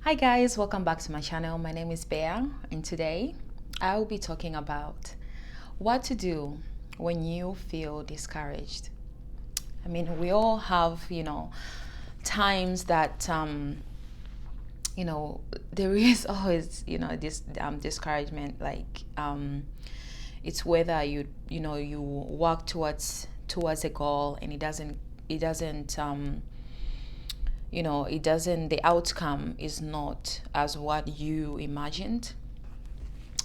Hi guys, welcome back to my channel. My name is Bea, and today I will be talking about what to do when you feel discouraged. I mean, we all have, times that there is always, this discouragement. It's whether you work towards a goal and it doesn't, the outcome is not as what you imagined.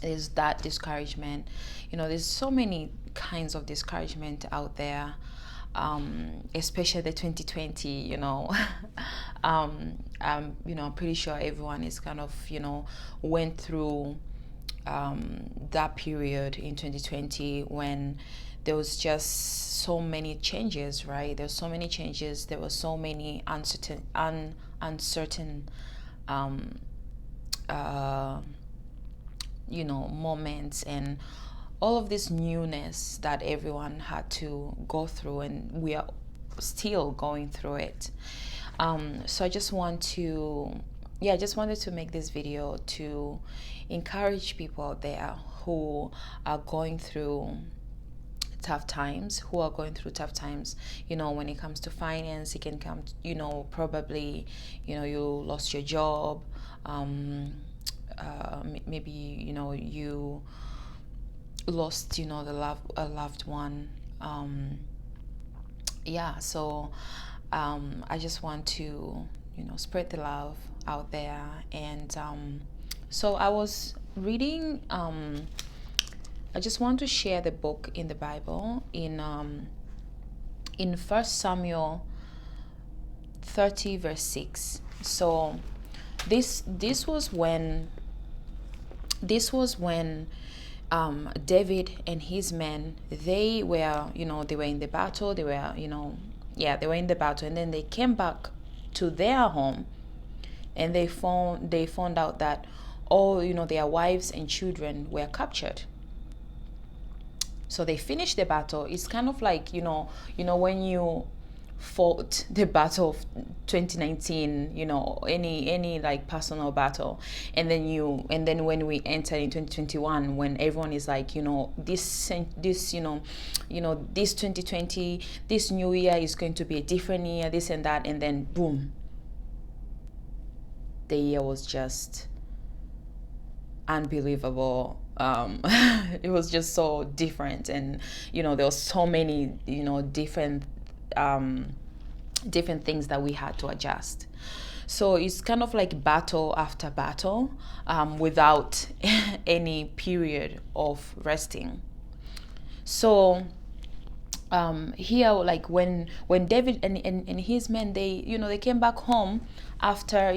Is that discouragement? There's so many kinds of discouragement out there, especially the 2020. I'm pretty sure everyone is kind of went through that period in 2020 when there was just so many changes, right? There were so many changes. There were so many uncertain uh, moments, and all of this newness that everyone had to go through, and we are still going through it. So I just wanted to make this video to encourage people out there who are going through tough times, when it comes to finance. It can come probably you lost your job, maybe you lost a loved one. So I just want to spread the love out there. And so I was reading, I just want to share the book in the Bible in 1 Samuel 30 verse 6. So this was when David and his men, they were in the battle. They were in the battle, and then they came back to their home, and they found out that all their wives and children were captured. So they finished the battle. It's kind of like when you fought the battle of 2019, any like personal battle, and then when we enter in 2021, when everyone is like this 2020, this new year is going to be a different year, this and that, and then boom, the year was just unbelievable. It was just so different, and there was so many different things that we had to adjust. So it's kind of like battle after battle, without any period of resting. So here, like when David and his men, they came back home after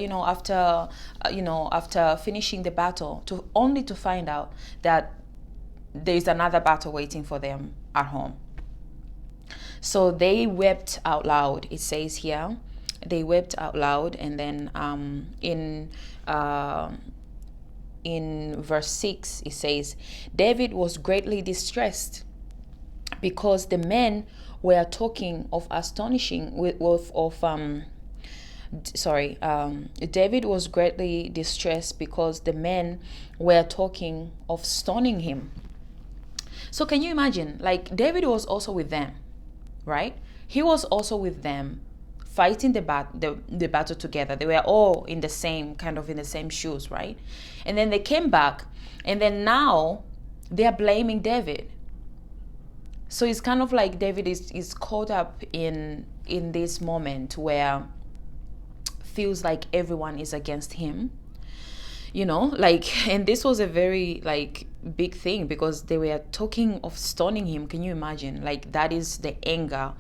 finishing the battle, to find out that there's another battle waiting for them at home. So they wept out loud. It says here, they wept out loud. And then in verse 6, it says, David was greatly distressed because the men were talking of David was greatly distressed because the men were talking of stoning him. So can you imagine, like, David was also with them, right? He was also with them, fighting the battle together. They were all in the same shoes, right? And then they came back, and then now they are blaming David. So it's kind of like David is caught up in this moment where feels like everyone is against him, and this was a very big thing, because they were talking of stoning him. Can you imagine? Like, that is the anger,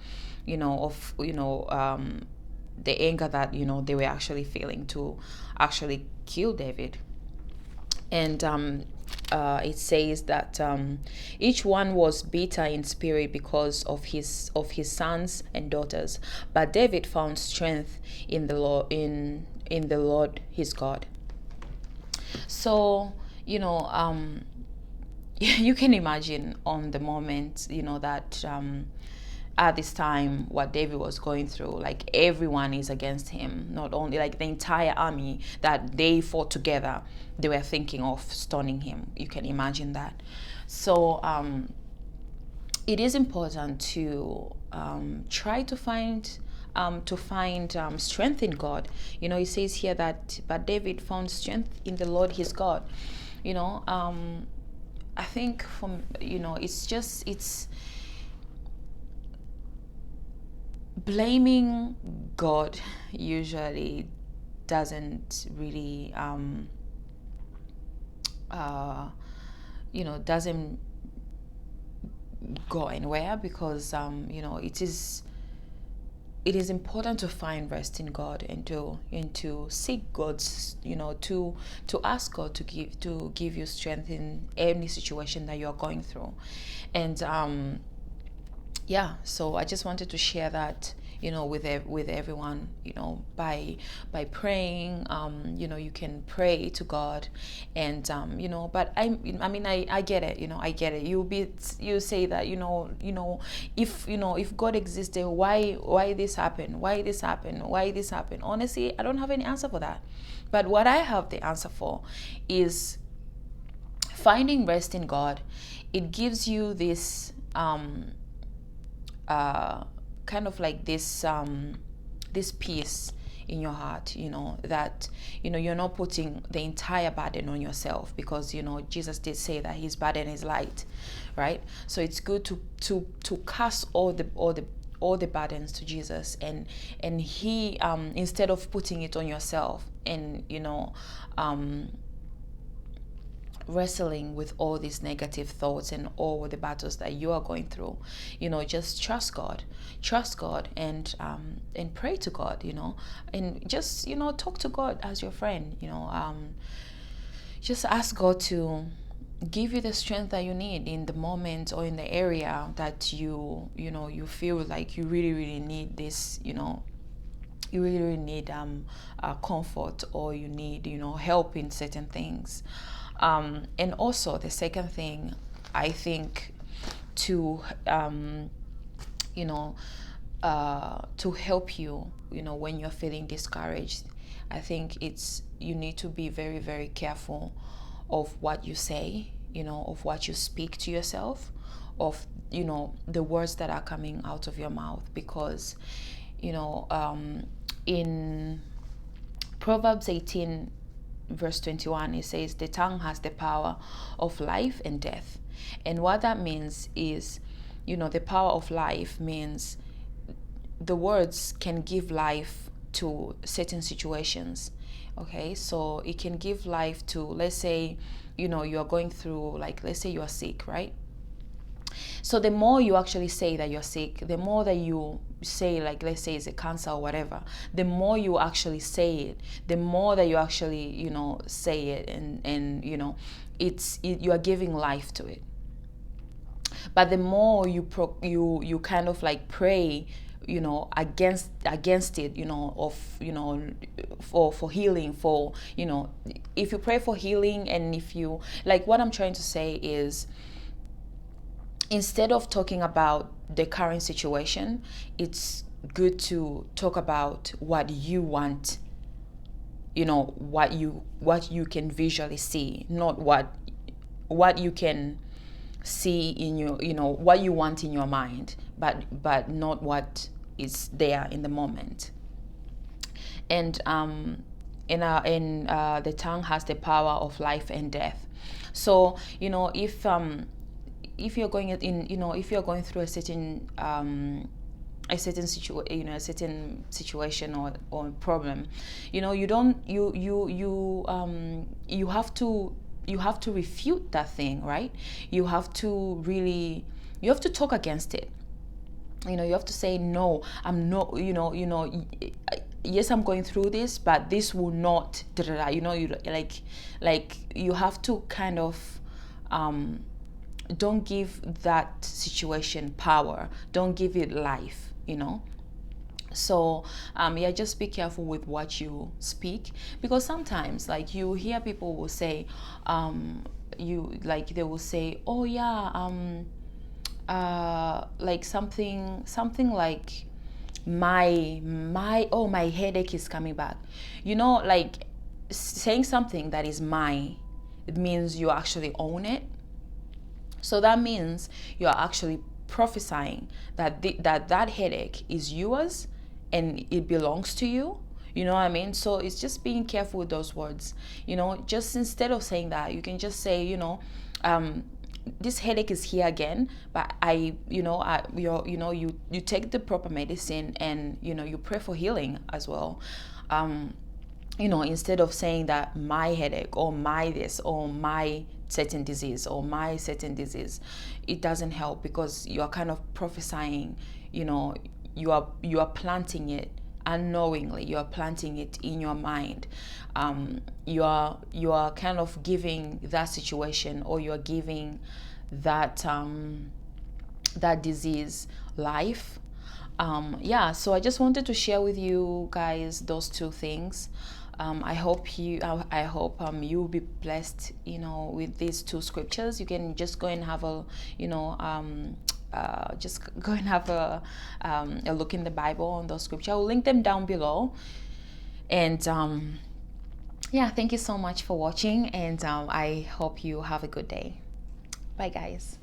of the anger that they were actually feeling to actually kill David. And it says that each one was bitter in spirit because of his sons and daughters, but David found strength in the Lord his God. So you can imagine on the moment that at this time what David was going through. Like everyone is against him, not only like the entire army that they fought together, they were thinking of stoning him. You can imagine that. So it is important to try to find strength in God. It says here that, but David found strength in the Lord his God. I think it's blaming God usually doesn't really doesn't go anywhere, because it is important to find rest in God, and to seek God's, to ask God to give you strength in any situation that you're going through. And so I just wanted to share that, with everyone, by praying. You can pray to God, and but I get it. I get it. You say that, if God existed, why this happened? Why this happened? Why this happened? Honestly, I don't have any answer for that. But what I have the answer for is finding rest in God. It gives you this kind of like this peace in your heart, that you're not putting the entire burden on yourself, because Jesus did say that his burden is light, right? So it's good to cast all the burdens to Jesus, and he, instead of putting it on yourself and wrestling with all these negative thoughts and all the battles that you are going through, just trust God, and pray to God, and just talk to God as your friend. Just ask God to give you the strength that you need in the moment, or in the area that you feel like you really need this, you really need comfort, or you need help in certain things. And also the second thing, I think, to to help you, when you're feeling discouraged, I think you need to be very, very careful of what you say, of what you speak to yourself, of the words that are coming out of your mouth, because in Proverbs 18 verse 21, it says the tongue has the power of life and death. And what that means is, the power of life means the words can give life to certain situations. Okay, so it can give life to, let's say, you're going through, like, let's say you're sick, right? So the more you actually say that you're sick, the more that you say, like, let's say it's a cancer or whatever, the more you actually say it, the more that you actually, say it, and you are giving life to it. But the more you kind of like pray, against it, for healing, for, if you pray for healing, and if you, like, what I'm trying to say is, instead of talking about the current situation, it's good to talk about what you want, what you can visually see, not what you can see in your, what you want in your mind, but not what is there in the moment. And the tongue has the power of life and death. So if you're going through a certain situation or problem, you have to refute that thing, right? You have to talk against it. You have to say, no, I'm not, yes, I'm going through this, but this will not, you have to kind of, don't give that situation power, don't give it life, So just be careful with what you speak, because sometimes, like, you hear people will say, they will say, oh yeah, like something like my headache is coming back, like saying something that is my, it means you actually own it. So that means you are actually prophesying that that headache is yours and it belongs to you. You know what I mean? So it's just being careful with those words. Just instead of saying that, you can just say, this headache is here again, but you take the proper medicine, and you pray for healing as well. Instead of saying that my headache or my this or my certain disease or my certain disease, it doesn't help, because you are kind of prophesying. You are planting it unknowingly. You are planting it in your mind. You are kind of giving that situation, or you are giving that that disease life. So I just wanted to share with you guys those two things. I hope you'll be blessed, with these two scriptures. You can just go and have a, just go and have a look in the Bible on those scriptures. I'll link them down below. And thank you so much for watching, and I hope you have a good day. Bye, guys.